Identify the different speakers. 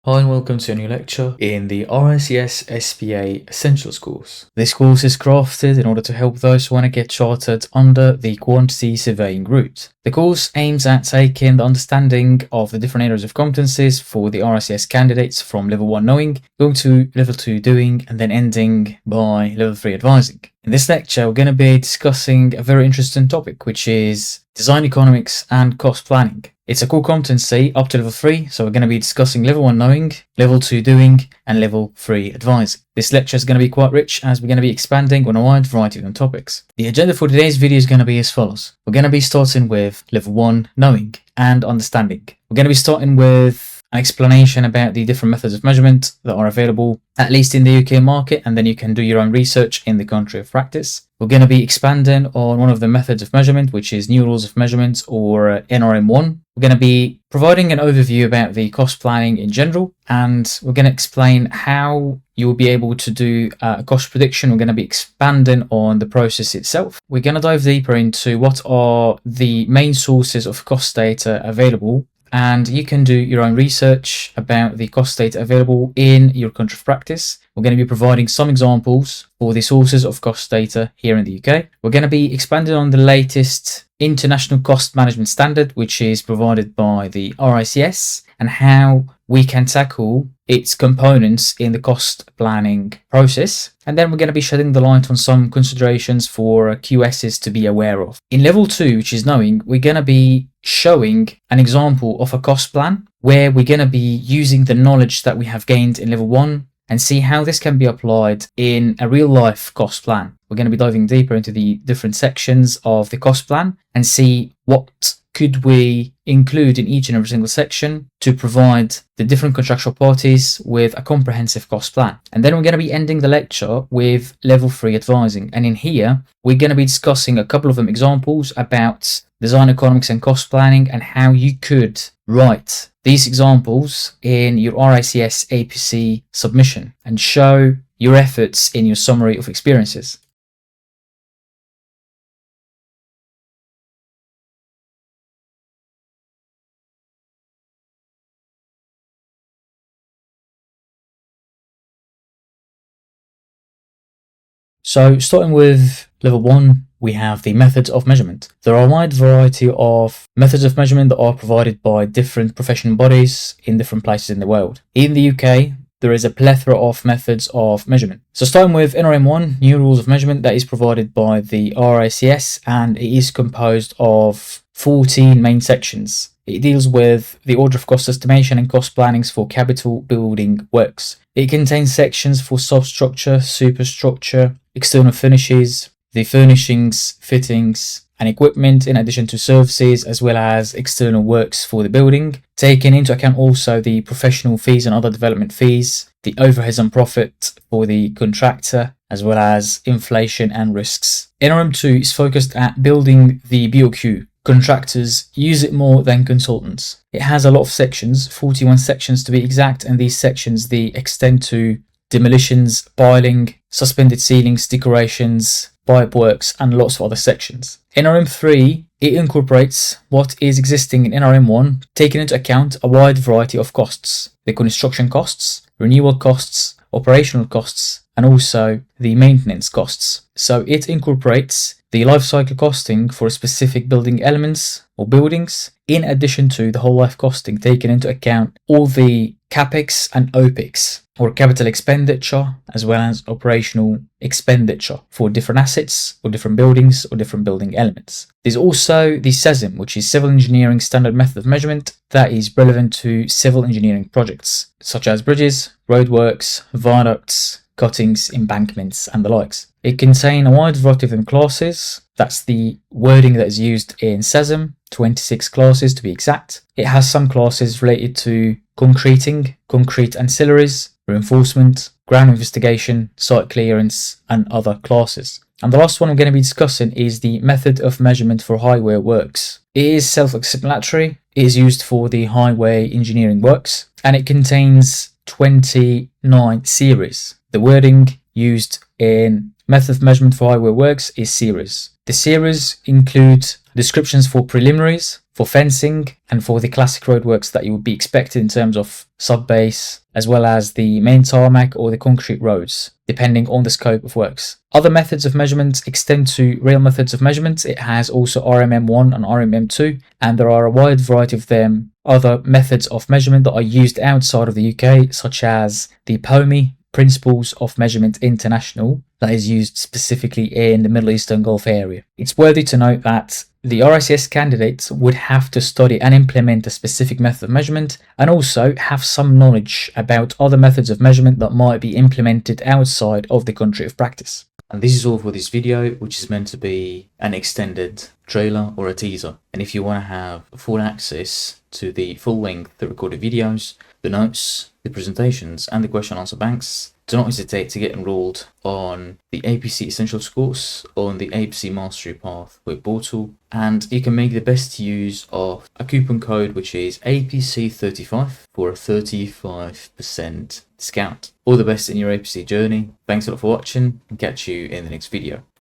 Speaker 1: Hi and welcome to a new lecture in the RICS SPA Essentials course. This course is crafted in order to help those who want to get chartered under the quantity surveying route. The course aims at taking the understanding of the different areas of competencies for the RICS candidates from level 1 knowing, going to level 2 doing, and then ending by level 3 advising. In this lecture, we're going to be discussing a very interesting topic, which is design economics and cost planning. It's a core competency up to level 3, so we're going to be discussing level 1 knowing, level 2 doing, and level 3 advising. This lecture is going to be quite rich as we're going to be expanding on a wide variety of topics. The agenda for today's video is going to be as follows. We're going to be starting with level 1 knowing and understanding. We're going to be starting with an explanation about the different methods of measurement that are available, at least in the UK market, and then you can do your own research in the country of practice. We're going to be expanding on one of the methods of measurement, which is new rules of measurement, or NRM1. We're going to be providing an overview about the cost planning in general, and we're going to explain how you will be able to do a cost prediction. We're going to be expanding on the process itself. We're going to dive deeper into what are the main sources of cost data available, and you can do your own research about the cost data available in your country of practice. We're going to be providing some examples for the sources of cost data here in the UK. We're going to be expanding on the latest international cost management standard, which is provided by the RICS, and how we can tackle its components in the cost planning process. And then we're going to be shedding the light on some considerations for QSs to be aware of. In level 2, which is knowing, we're going to be showing an example of a cost plan where we're going to be using the knowledge that we have gained in level 1 and see how this can be applied in a real life cost plan. We're going to be diving deeper into the different sections of the cost plan and see what could we include in each and every single section to provide the different contractual parties with a comprehensive cost plan. And then we're going to be ending the lecture with level 3 advising. And in here, we're going to be discussing a couple of examples about design economics and cost planning and how you could write these examples in your RICS APC submission and show your efforts in your summary of experiences. So starting with level 1, we have the methods of measurement. There are a wide variety of methods of measurement that are provided by different professional bodies in different places in the world. In the UK, there is a plethora of methods of measurement. So starting with NRM1, new rules of measurement, that is provided by the RICS, and it is composed of 14 main sections. It deals with the order of cost estimation and cost plannings for capital building works. It contains sections for substructure, superstructure, external finishes, the furnishings, fittings, and equipment, in addition to services, as well as external works for the building, taking into account also the professional fees and other development fees, the overheads and profit for the contractor, as well as inflation and risks. NRM2 is focused at building the BOQ. Contractors use it more than consultants. It has a lot of sections, 41 sections to be exact, and these sections they extend to demolitions, piling, suspended ceilings, decorations, pipe works, and lots of other sections. NRM3, it incorporates what is existing in NRM1, taking into account a wide variety of costs: the construction costs, renewal costs, operational costs, and also the maintenance costs. So it incorporates the life cycle costing for specific building elements or buildings, in addition to the whole life costing, taking into account all the capex and opex, or capital expenditure, as well as operational expenditure for different assets or different buildings or different building elements. There's also the CESM, which is Civil Engineering Standard Method of Measurement, that is relevant to civil engineering projects, such as bridges, roadworks, viaducts, cuttings, embankments, and the likes. It contains a wide variety of them classes. That's the wording that is used in CESM, 26 classes to be exact. It has some classes related to concreting, concrete ancillaries, reinforcement, ground investigation, site clearance, and other classes. And the last one we're going to be discussing is the method of measurement for highway works. It is self-explanatory. It is used for the highway engineering works, and it contains 29 series. The wording used in method of measurement for highway works is series. The series include descriptions for preliminaries, for fencing, and for the classic roadworks that you would be expected in terms of sub-base, as well as the main tarmac or the concrete roads, depending on the scope of works. Other methods of measurement extend to real methods of measurement. It has also RMM1 and RMM2, and there are a wide variety of them. Other methods of measurement that are used outside of the UK, such as the POMI, Principles of Measurement International, that is used specifically in the Middle Eastern Gulf area. It's worthy to note that the RICS candidates would have to study and implement a specific method of measurement, and also have some knowledge about other methods of measurement that might be implemented outside of the country of practice. And this is all for this video, which is meant to be an extended trailer or a teaser. And if you want to have full access to the full length, the recorded videos, the notes, the presentations, and the question answer banks, do not hesitate to get enrolled on the APC Essentials course on the APC Mastery Path web portal, and you can make the best use of a coupon code which is APC35 for a 35% discount. All the best in your APC journey. Thanks a lot for watching, and catch you in the next video.